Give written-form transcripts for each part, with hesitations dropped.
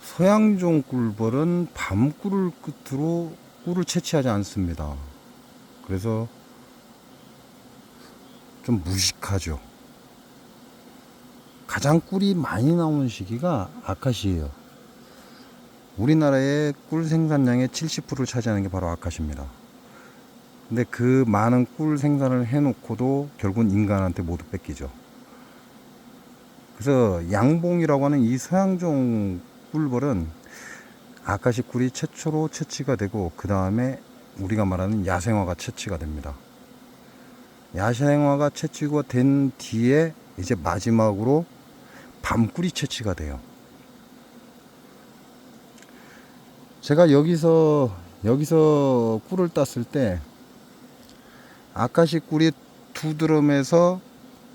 서양종 꿀벌은 밤꿀을 끝으로 꿀을 채취하지 않습니다. 그래서 좀 무식하죠. 가장 꿀이 많이 나오는 시기가 아카시예요. 우리나라의 꿀 생산량의 70%를 차지하는 게 바로 아카시입니다. 근데 그 많은 꿀 생산을 해놓고도 결국은 인간한테 모두 뺏기죠. 그래서 양봉이라고 하는 이 서양종 꿀벌은 아카시 꿀이 최초로 채취가 되고, 그 다음에 우리가 말하는 야생화가 채취가 됩니다. 야생화가 채취가 된 뒤에 이제 마지막으로 밤꿀이 채취가 돼요. 제가 여기서 꿀을 땄을 때 아카시 꿀이 2드럼에서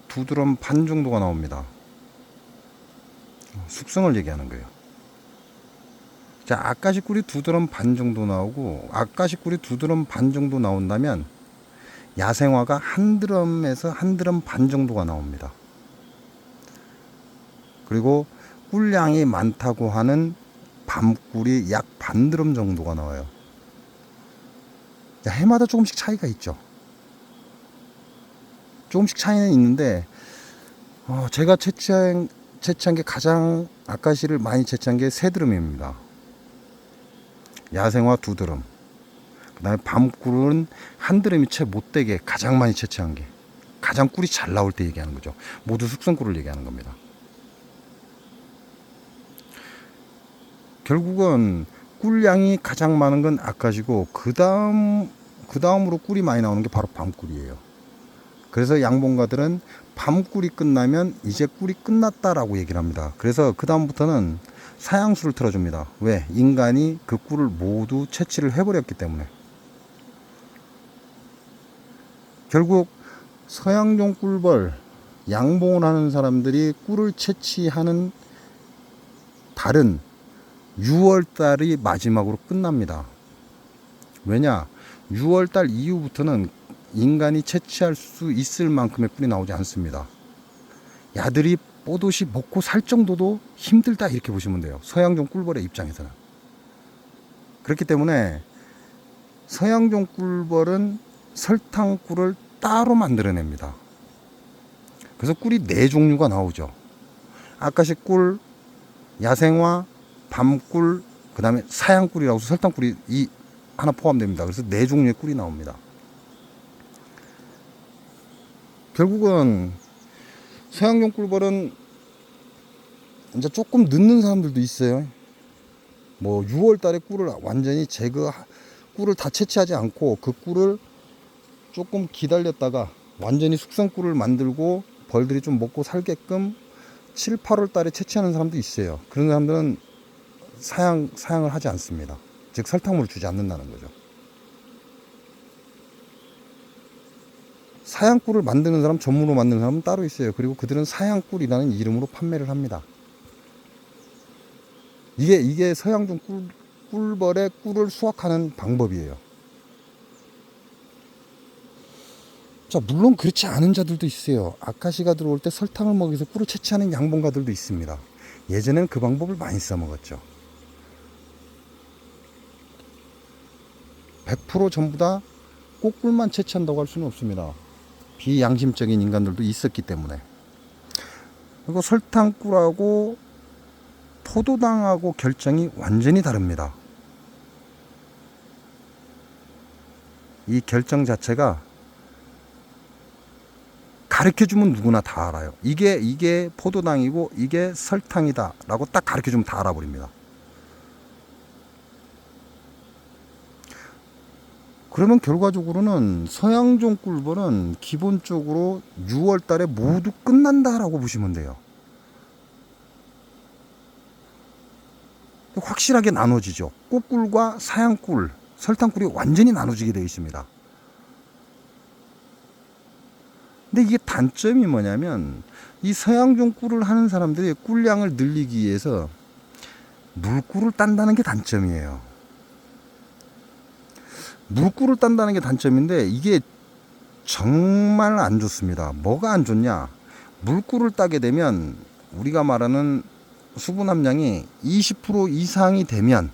2드럼 반 정도가 나옵니다. 숙성을 얘기하는 거예요. 자, 아카시 꿀이 2드럼 반 정도 나오고, 아카시 꿀이 2드럼 반 정도 나온다면 야생화가 1드럼에서 1드럼 반 정도가 나옵니다. 그리고 꿀량이 많다고 하는 밤꿀이 약 반드럼 정도가 나와요. 해마다 조금씩 차이가 있죠. 조금씩 차이는 있는데, 제가 채취한 게 가장 아카시를 많이 채취한 게 3드럼입니다. 야생화 2드럼. 그 다음에 밤꿀은 1드럼이 채 못되게 가장 많이 채취한 게, 가장 꿀이 잘 나올 때 얘기하는 거죠. 모두 숙성꿀을 얘기하는 겁니다. 결국은 꿀량이 가장 많은 건 아카시고, 그 다음으로 꿀이 많이 나오는 게 바로 밤꿀이에요. 그래서 양봉가들은 밤꿀이 끝나면 이제 꿀이 끝났다라고 얘기를 합니다. 그래서 그 다음부터는 사양수를 틀어줍니다. 왜? 인간이 그 꿀을 모두 채취를 해버렸기 때문에. 결국 서양종 꿀벌, 양봉을 하는 사람들이 꿀을 채취하는 달은 6월달이 마지막으로 끝납니다. 왜냐? 6월달 이후부터는 인간이 채취할 수 있을 만큼의 꿀이 나오지 않습니다. 야들이 뽀듯이 먹고 살 정도도 힘들다, 이렇게 보시면 돼요. 서양종 꿀벌의 입장에서는. 그렇기 때문에 서양종 꿀벌은 설탕꿀을 따로 만들어냅니다. 그래서 꿀이 4종류가 나오죠. 아카시 꿀, 야생화, 밤꿀, 그 다음에 사양꿀이라고 해서 설탕꿀이 이 하나 포함됩니다. 그래서 4종류의 꿀이 나옵니다. 결국은 서양종 꿀벌은 이제 조금 늦는 사람들도 있어요. 뭐 6월 달에 꿀을 완전히 꿀을 다 채취하지 않고 그 꿀을 조금 기다렸다가 완전히 숙성 꿀을 만들고 벌들이 좀 먹고 살게끔 7, 8월 달에 채취하는 사람도 있어요. 그런 사람들은 사양을 하지 않습니다. 즉 설탕물을 주지 않는다는 거죠. 사양꿀을 만드는 사람, 전문으로 만드는 사람은 따로 있어요. 그리고 그들은 사양꿀이라는 이름으로 판매를 합니다. 이게 서양종 꿀벌의 꿀을 수확하는 방법이에요. 자, 물론 그렇지 않은 자들도 있어요. 아카시가 들어올 때 설탕을 먹여서 꿀을 채취하는 양봉가들도 있습니다. 예전에는 그 방법을 많이 써먹었죠. 100% 전부 다 꼭 꿀만 채취한다고 할 수는 없습니다. 비양심적인 인간들도 있었기 때문에. 그리고 설탕꿀하고 포도당하고 결정이 완전히 다릅니다. 이 결정 자체가 가르쳐주면 누구나 다 알아요. 이게 포도당이고 이게 설탕이다 라고 딱 가르쳐주면 다 알아버립니다. 그러면 결과적으로는 서양종 꿀벌은 기본적으로 6월 달에 모두 끝난다라고 보시면 돼요. 확실하게 나눠지죠. 꽃꿀과 사양꿀, 설탕꿀이 완전히 나눠지게 되어 있습니다. 근데 이게 단점이 뭐냐면, 이 서양종 꿀을 하는 사람들이 꿀량을 늘리기 위해서 물꿀을 딴다는 게 단점이에요. 물꿀을 딴다는 게 단점인데 이게 정말 안 좋습니다. 뭐가 안 좋냐? 물꿀을 따게 되면 우리가 말하는 수분 함량이 20% 이상이 되면,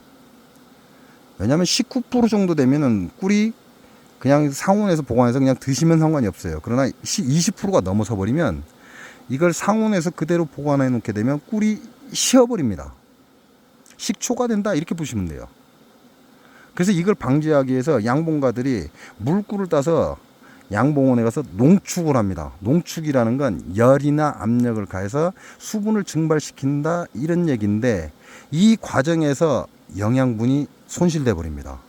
왜냐면 19% 정도 되면은 꿀이 그냥 상온에서 보관해서 그냥 드시면 상관이 없어요. 그러나 20%가 넘어서 버리면 이걸 상온에서 그대로 보관해 놓게 되면 꿀이 쉬어버립니다. 식초가 된다, 이렇게 보시면 돼요. 그래서 이걸 방지하기 위해서 양봉가들이 물꿀을 따서 양봉원에 가서 농축을 합니다. 농축이라는 건 열이나 압력을 가해서 수분을 증발시킨다, 이런 얘기인데, 이 과정에서 영양분이 손실돼 버립니다.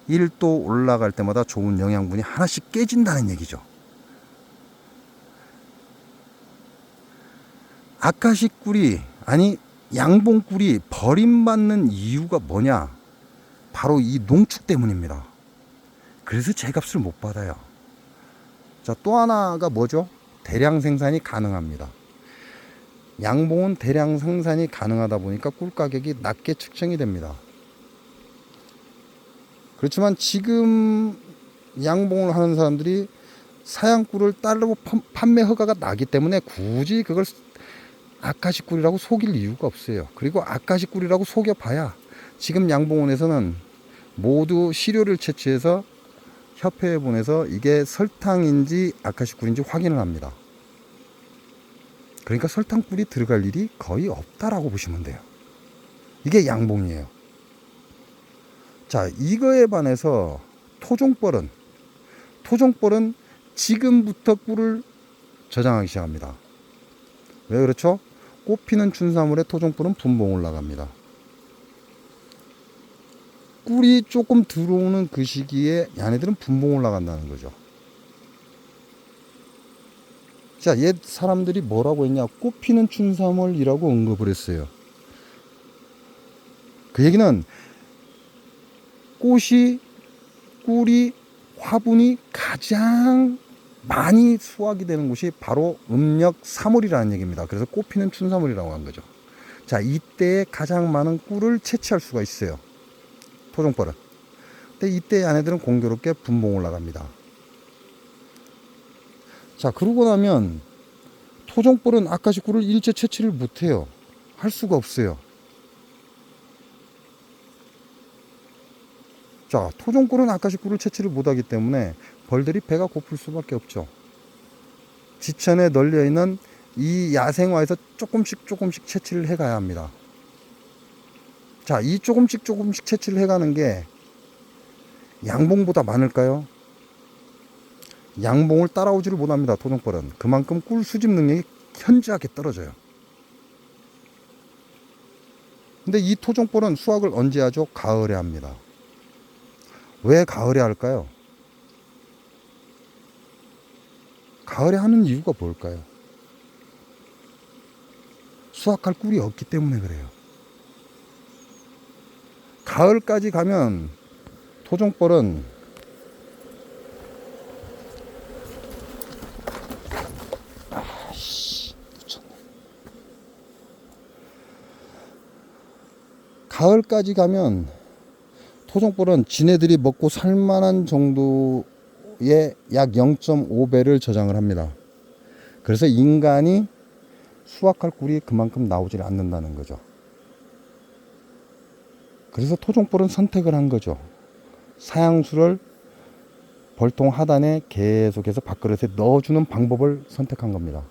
1도 올라갈 때마다 좋은 영양분이 하나씩 깨진다는 얘기죠. 아카식 꿀이, 아니 양봉꿀이 버림받는 이유가 뭐냐? 바로 이 농축 때문입니다. 그래서 제값을 못 받아요. 자, 또 하나가 뭐죠? 대량 생산이 가능합니다. 양봉은 대량 생산이 가능하다 보니까 꿀 가격이 낮게 측정이 됩니다. 그렇지만 지금 양봉을 하는 사람들이 사양꿀을 따로 판매 허가가 나기 때문에 굳이 그걸 아카식 꿀이라고 속일 이유가 없어요. 그리고 아카식 꿀이라고 속여봐야 지금 양봉원에서는 모두 시료를 채취해서 협회에 보내서 이게 설탕인지 아카식 꿀인지 확인을 합니다. 그러니까 설탕꿀이 들어갈 일이 거의 없다라고 보시면 돼요. 이게 양봉이에요. 자, 이거에 반해서 토종벌은 지금부터 꿀을 저장하기 시작합니다. 왜 그렇죠? 꽃피는 춘사물에 토종벌은 분봉을 나갑니다. 꿀이 조금 들어오는 그 시기에 얘네들은 분봉을 나간다는 거죠. 자, 옛 사람들이 뭐라고 했냐? 꽃피는 춘삼월이라고 언급을 했어요. 그 얘기는 꿀이 화분이 가장 많이 수확이 되는 곳이 바로 음력 3월이라는 얘기입니다. 그래서 꽃피는 춘삼월이라고 한 거죠. 자, 이때에 가장 많은 꿀을 채취할 수가 있어요. 토종벌은. 근데 이때 아내들은 공교롭게 분봉을 나갑니다. 자, 그러고 나면 토종벌은 아카식 꿀을 일제 채취를 못해요. 할 수가 없어요. 자, 토종꿀은 아카식 꿀을 채취를 못하기 때문에 벌들이 배가 고플 수밖에 없죠. 지천에 널려있는 이 야생화에서 조금씩 채취를 해가야 합니다. 자, 이 조금씩 채취를 해가는 게 양봉보다 많을까요? 양봉을 따라오지를 못합니다. 토종벌은. 그만큼 꿀 수집 능력이 현저하게 떨어져요. 근데 이 토종벌은 수확을 언제 하죠? 가을에 합니다. 왜 가을에 할까요? 가을에 하는 이유가 뭘까요? 수확할 꿀이 없기 때문에 그래요. 가을까지 가면 토종벌은 가을까지 가면 토종벌은 지네들이 먹고 살만한 정도의 약 0.5배를 저장을 합니다. 그래서 인간이 수확할 꿀이 그만큼 나오질 않는다는 거죠. 그래서 토종벌은 선택을 한 거죠. 사양수를 벌통 하단에 계속해서 밥그릇에 넣어주는 방법을 선택한 겁니다.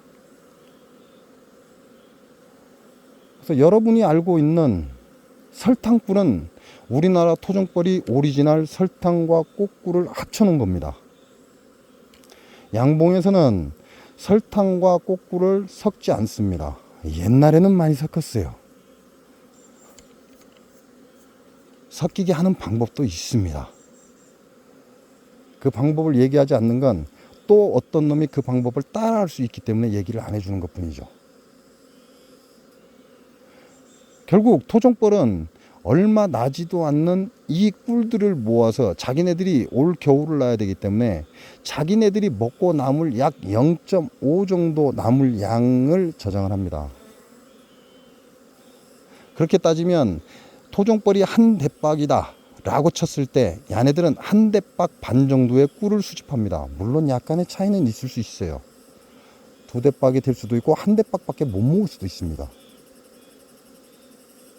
그래서 여러분이 알고 있는 설탕꿀은 우리나라 토종벌이 오리지널 설탕과 꽃꿀을 합쳐놓은 겁니다. 양봉에서는 설탕과 꽃꿀을 섞지 않습니다. 옛날에는 많이 섞었어요. 섞이게 하는 방법도 있습니다. 그 방법을 얘기하지 않는 건 또 어떤 놈이 그 방법을 따라할 수 있기 때문에 얘기를 안 해주는 것 뿐이죠. 결국 토종벌은 얼마 나지도 않는 이 꿀들을 모아서 자기네들이 올 겨울을 나야 되기 때문에 자기네들이 먹고 남을 약 0.5 정도 남을 양을 저장을 합니다. 그렇게 따지면 토종벌이 한 대박이다 라고 쳤을 때 얘네들은 한 대박 반 정도의 꿀을 수집합니다. 물론 약간의 차이는 있을 수 있어요. 두 대박이 될 수도 있고 한 대박밖에 못 모을 수도 있습니다.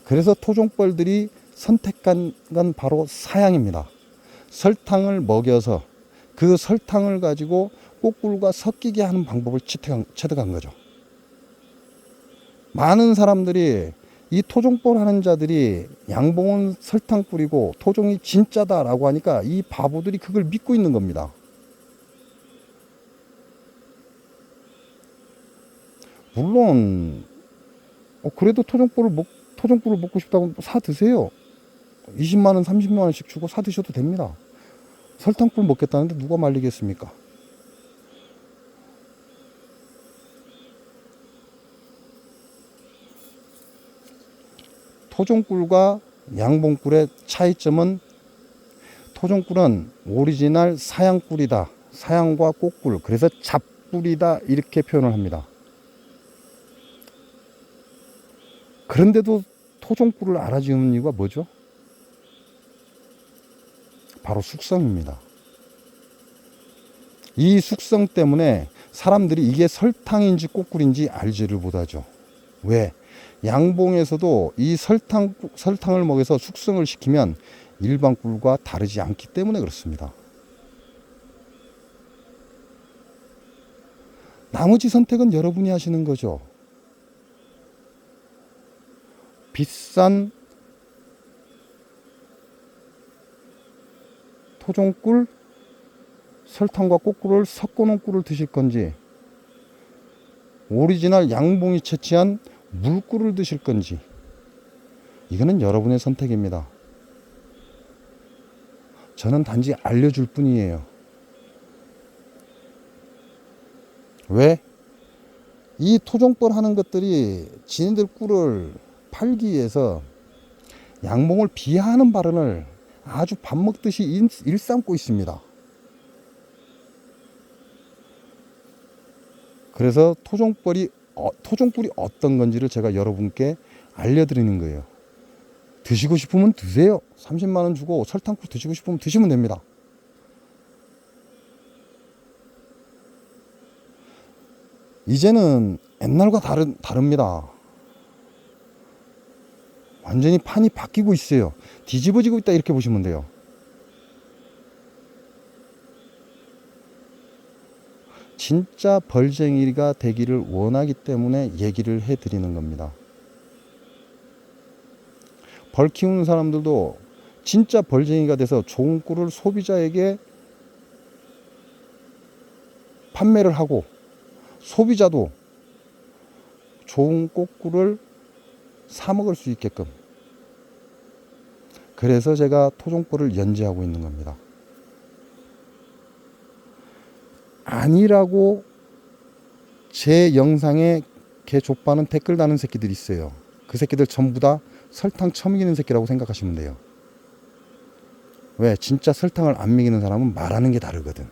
그래서 토종벌들이 선택한 건 바로 사양입니다. 설탕을 먹여서 그 설탕을 가지고 꽃꿀과 섞이게 하는 방법을 체득한 거죠. 많은 사람들이 이 토종벌 하는 자들이 양봉은 설탕 뿌리고 토종이 진짜다라고 하니까 이 바보들이 그걸 믿고 있는 겁니다. 물론 그래도 토종꿀을 먹고 싶다고 사 드세요. 20만원 30만원씩 주고 사 드셔도 됩니다. 설탕꿀 먹겠다는데 누가 말리겠습니까? 토종꿀과 양봉꿀의 차이점은, 토종꿀은 오리지널 사양꿀이다, 사양과 꽃꿀, 그래서 잡꿀이다, 이렇게 표현을 합니다. 그런데도 토종꿀을 알아지는 이유가 뭐죠? 바로 숙성입니다. 이 숙성 때문에 사람들이 이게 설탕인지 꽃꿀인지 알지를 못하죠. 왜? 양봉에서도 이 설탕을 먹여서 숙성을 시키면 일반 꿀과 다르지 않기 때문에 그렇습니다. 나머지 선택은 여러분이 하시는 거죠. 비싼 토종꿀, 설탕과 꽃꿀을 섞어놓은 꿀을 드실 건지, 오리지널 양봉이 채취한 물꿀을 드실 건지, 이거는 여러분의 선택입니다. 저는 단지 알려줄 뿐이에요. 왜? 이 토종벌 하는 것들이 지네들 꿀을 팔기 위해서 양봉을 비하하는 발언을 아주 밥 먹듯이 일삼고 있습니다. 그래서 토종꿀이 어떤 건지를 제가 여러분께 알려드리는 거예요. 드시고 싶으면 드세요. 30만원 주고 설탕꿀 드시고 싶으면 드시면 됩니다. 이제는 옛날과 다릅니다. 완전히 판이 바뀌고 있어요. 뒤집어지고 있다, 이렇게 보시면 돼요. 진짜 벌쟁이가 되기를 원하기 때문에 얘기를 해드리는 겁니다. 벌 키우는 사람들도 진짜 벌쟁이가 돼서 좋은 꿀을 소비자에게 판매를 하고, 소비자도 좋은 꽃꿀을 사 먹을 수 있게끔, 그래서 제가 토종벌을 연재하고 있는 겁니다. 아니라고 제 영상에 개 족바는 댓글 다는 새끼들이 있어요. 그 새끼들 전부 다 설탕 처먹이는 새끼라고 생각하시면 돼요. 왜? 진짜 설탕을 안 먹이는 사람은 말하는 게 다르거든.